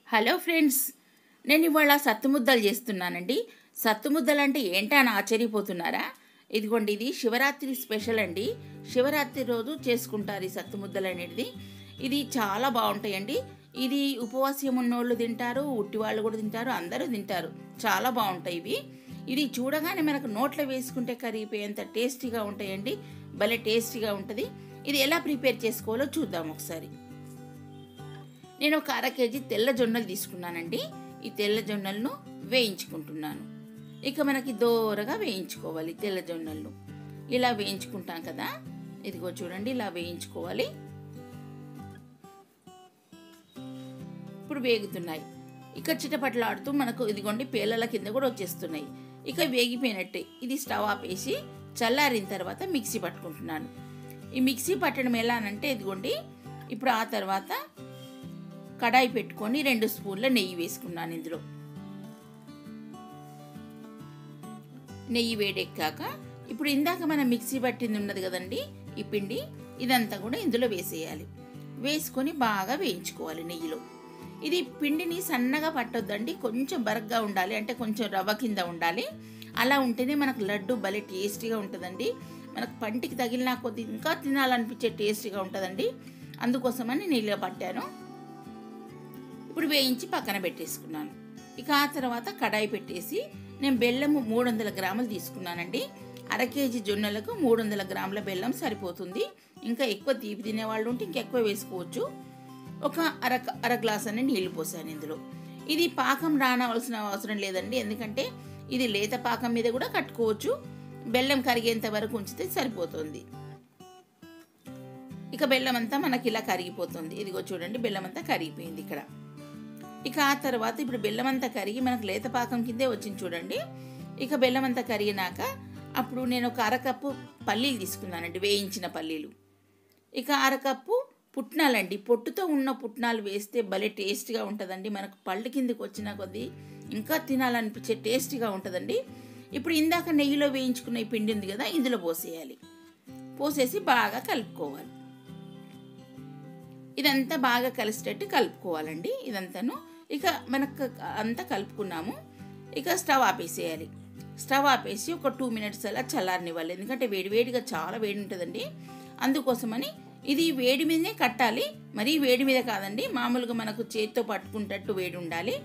Hello friends, నేను ఇవాళ సత్తుముద్దలు చేస్తున్నానండి. సత్తుముద్దలు అంటే ఏంటా అని ఆశ్చర్యపోతున్నారా? ఇదిగోండి, ఇది శివరాత్రి స్పెషల్ అండి. శివరాత్రి రోజు చేసుకుంటారు ఈ సత్తుముద్దలు అనేది. ఇది చాలా బాగుంటాయండి. ఇది ఉపవాసం ఉన్నోళ్ళు తింటారు, ఉట్టి వాళ్ళు కూడా తింటారు, అందరూ తింటారు. చాలా బాగుంటాయి ఇవి. ఇది చూడగానే మనకు నోట్లో వేసుకుంటే కరిగిపోయేంత టేస్టీగా ఉంటాయండి. భలే టేస్టీగా ఉంటుంది. ఇది ఎలా ప్రిపేర్ చేసుకోవాలో చూద్దాం ఒకసారి. నేను ఒక 1/2 కేజీ తెల్ల జొన్నలు తీసుకున్నానండి. ఈ తెల్ల జొన్నలను వేయించుకుంటున్నాను. ఇక మనకి దోరగా వేయించుకోవాలి తెల్ల జొన్నలను. ఇలా వేయించుకుంటాం కదా, ఇదిగో చూడండి, ఇలా వేయించుకోవాలి. ఇప్పుడు వేగుతున్నాయి. ఇక చిటపట్లాడుతూ మనకు ఇదిగోండి పేలల కింద కూడా వచ్చేస్తున్నాయి. ఇక వేగిపోయినట్టే. ఇది స్టవ్ ఆపేసి చల్లారిన తర్వాత మిక్సీ పట్టుకుంటున్నాను. ఈ మిక్సీ పట్టడం ఎలా అంటే ఇదిగోండి, ఇప్పుడు ఆ తర్వాత కడాయి పెట్టుకొని 2 స్పూన్ల నెయ్యి వేసుకున్నాను. ఇందులో నెయ్యి వేడెక్కాక ఇప్పుడు ఇందాక మనం మిక్సీ పట్టింది ఉన్నది కదండి, ఈ పిండి, ఇదంతా కూడా ఇందులో వేసేయాలి. వేసుకొని బాగా వేయించుకోవాలి నెయ్యిలో. ఇది పిండిని సన్నగా పట్టొద్దండి, కొంచెం బరగ్గా ఉండాలి, అంటే కొంచెం రవ్వ కింద ఉండాలి. అలా ఉంటేనే మనకు లడ్డు భలే టేస్టీగా ఉంటుందండి. మనకు పంటికి తగిలినా కొద్ది ఇంకా తినాలనిపించే టేస్టీగా ఉంటుందండి. అందుకోసమని నేను ఇలా పట్టాను. ఇప్పుడు వేయించి పక్కన పెట్టేసుకున్నాను. ఇక ఆ తర్వాత కడాయి పెట్టేసి నేను బెల్లము 300 గ్రాములు తీసుకున్నానండి. 1/2 కేజీ జొన్నలకు 300 గ్రాముల బెల్లం సరిపోతుంది. ఇంకా ఎక్కువ తీపి తినేవాళ్ళు ఉంటే ఇంకెక్కువ వేసుకోవచ్చు. ఒక అర గ్లాస్ అని నీళ్లు పోసాను ఇందులో. ఇది పాకం రానవలసిన అవసరం లేదండి, ఎందుకంటే ఇది లేత పాకం మీద కూడా కట్టుకోవచ్చు. బెల్లం కరిగేంత వరకు ఉంచితే సరిపోతుంది. ఇక బెల్లం అంతా మనకి ఇలా కరిగిపోతుంది. ఇదిగో చూడండి, బెల్లం అంతా కరిగిపోయింది ఇక్కడ. ఇక ఆ తర్వాత ఇప్పుడు బెల్లం అంతా కరిగి మనకు లేత పాకం కిందే వచ్చింది చూడండి. ఇక బెల్లం అంతా కరిగినాక అప్పుడు నేను ఒక 1/2 కప్పు పల్లీలు తీసుకున్నానండి, వేయించిన పల్లీలు. ఇక 1/2 కప్పు పుట్నాలండి. పొట్టుతో ఉన్న పుట్నాలు వేస్తే భలే టేస్ట్గా ఉంటుందండి. మనకు పళ్ళు కిందకి వచ్చిన కొద్దీ ఇంకా తినాలనిపించే టేస్టీగా ఉంటుందండి. ఇప్పుడు ఇందాక నెయ్యిలో వేయించుకున్న ఈ పిండి ఉంది కదా, ఇందులో పోసేయాలి. పోసేసి బాగా కలుపుకోవాలి. ఇదంతా బాగా కలిసేటట్టు కలుపుకోవాలండి ఇదంతాను. ఇక మనకు అంతా కలుపుకున్నాము. ఇక స్టవ్ ఆపేసేయాలి. స్టవ్ ఆపేసి ఒక 2 మినిట్స్ అలా చల్లారనివ్వాలి, ఎందుకంటే వేడివేడిగా చాలా వేడి ఉంటుందండి. అందుకోసమని ఇది వేడి మీదనే కట్టాలి, మరీ వేడి మీద కాదండి, మామూలుగా మనకు చేతితో పట్టుకుంటట్టు వేడి ఉండాలి.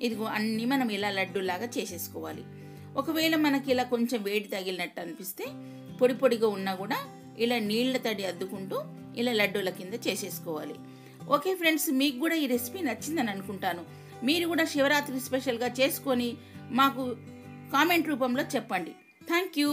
ఇదిగో అన్నీ మనం ఇలా లడ్డూలాగా చేసేసుకోవాలి. ఒకవేళ మనకి ఇలా కొంచెం వేడి తగిలినట్టు అనిపిస్తే పొడి పొడిగా ఉన్నా కూడా ఇలా నీళ్ల తడి అద్దుకుంటూ ఇలా లడ్డూల కింద చేసేసుకోవాలి. ఓకే ఫ్రెండ్స్, మీకు కూడా ఈ రెసిపీ నచ్చిందని అనుకుంటాను. మీరు కూడా శివరాత్రి స్పెషల్గా చేసుకొని మాకు కామెంట్ రూపంలో చెప్పండి. Thank you.